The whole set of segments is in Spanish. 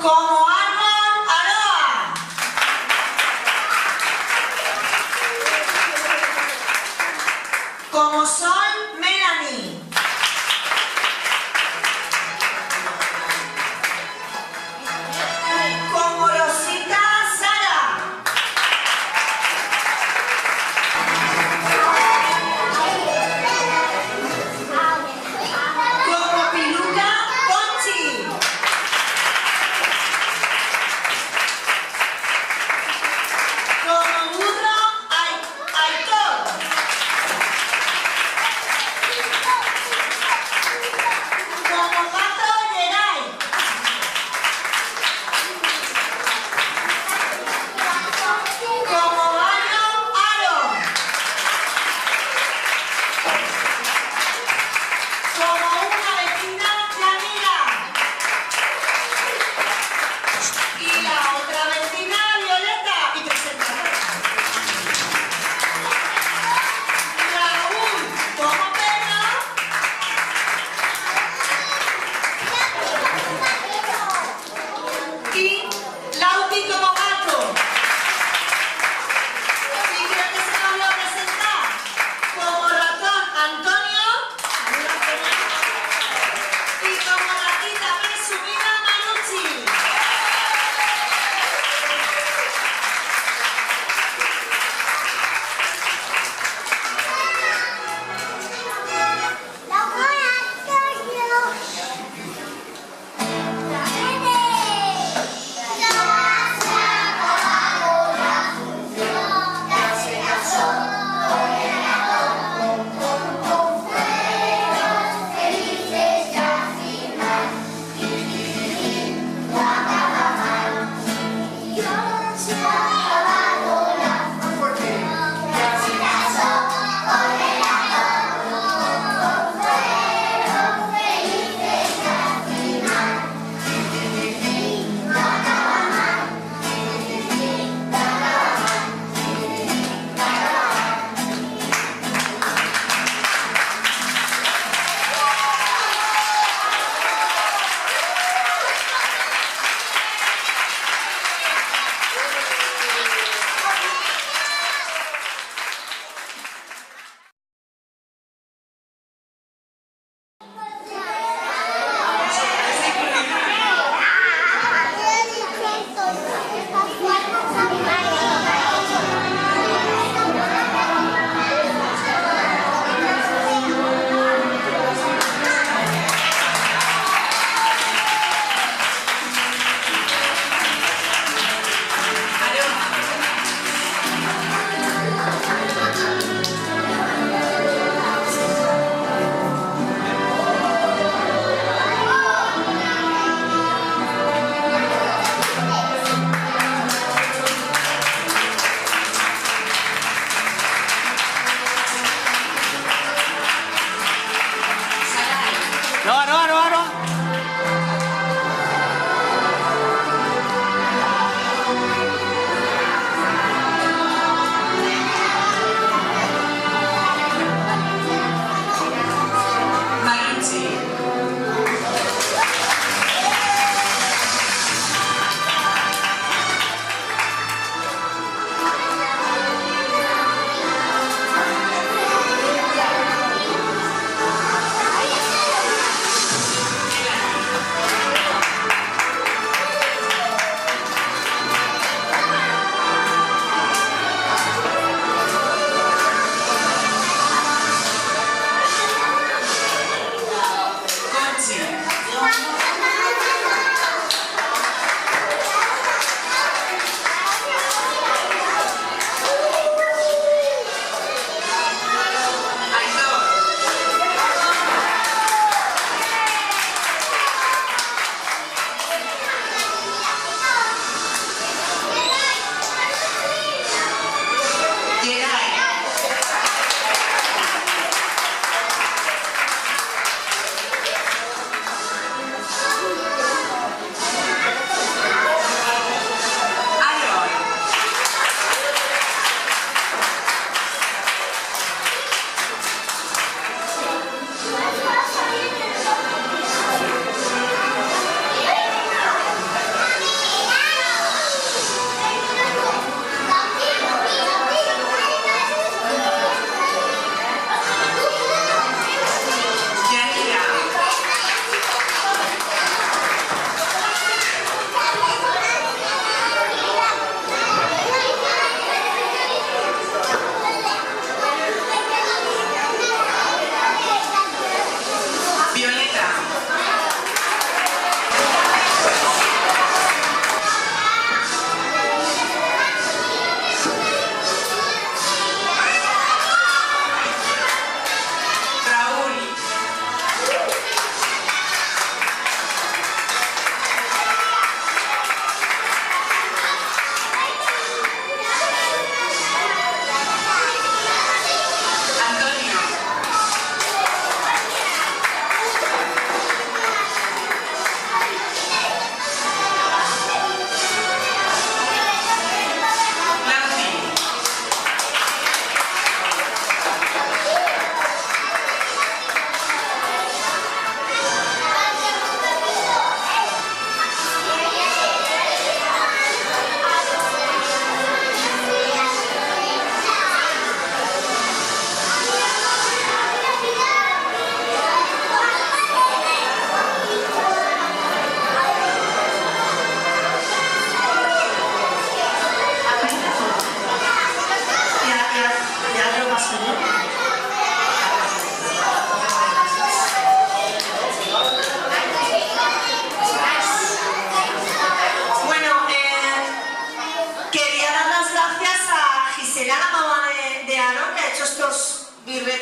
Como Arnold Aroa. Como Sol Melanie. Como Rosita Sara. Como Piluca Conchi.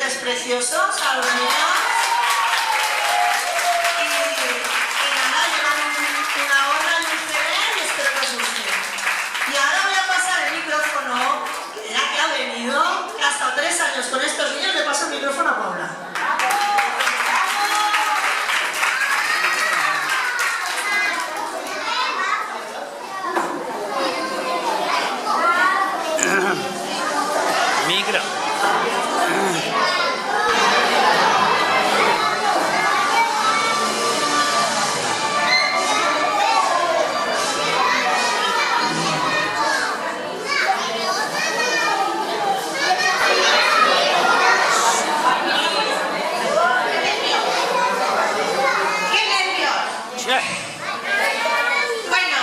juguetes preciosos a los niños. Y nada, llevan una gorra y un CD y espero que os guste. Y ahora voy a pasar el micrófono, que ya que ha venido, que ha estado 3 años con estos niños, le paso el micrófono a Paula. Micro. Bueno,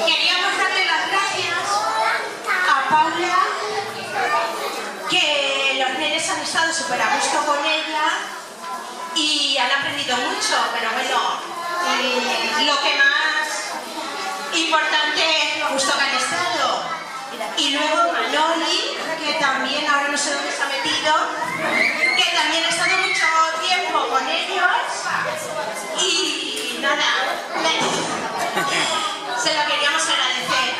queríamos darle las gracias a Paula, que los nenes han estado súper a gusto con ella y han aprendido mucho, pero bueno, lo que más importante es lo gusto que han estado. Y luego Manoli, que también ahora no sé dónde se ha metido, que también ha estado mucho tiempo con ellos y nada, se lo queríamos agradecer.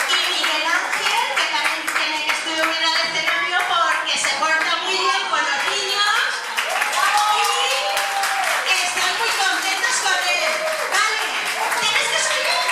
Y Miguel Ángel, que también tiene que subir al escenario porque se porta muy bien con los niños y están muy contentos con él. Vale, tienes que subir.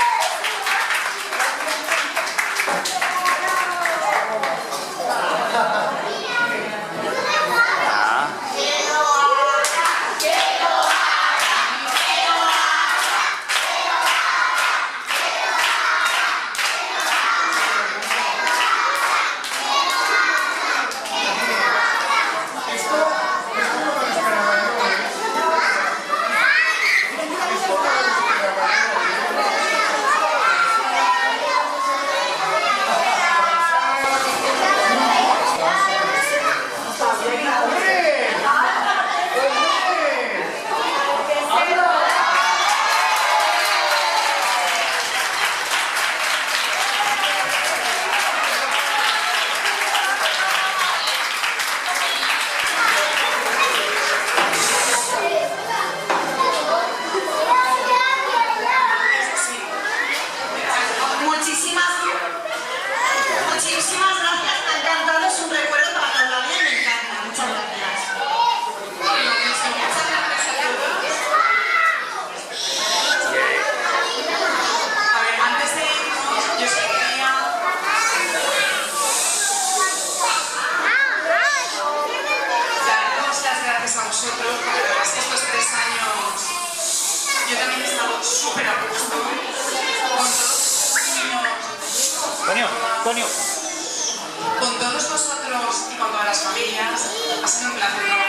Muchísimas gracias, me ha encantado, es un recuerdo para toda la vida, me encanta, muchas gracias. A ver, antes de irnos, yo sí quería daros las gracias a vosotros, porque la verdad es que estos 3 años yo también he estado súper a gusto con todos los niños, Tonio. con todos vosotros y con todas las familias. Ha sido un placer trabajar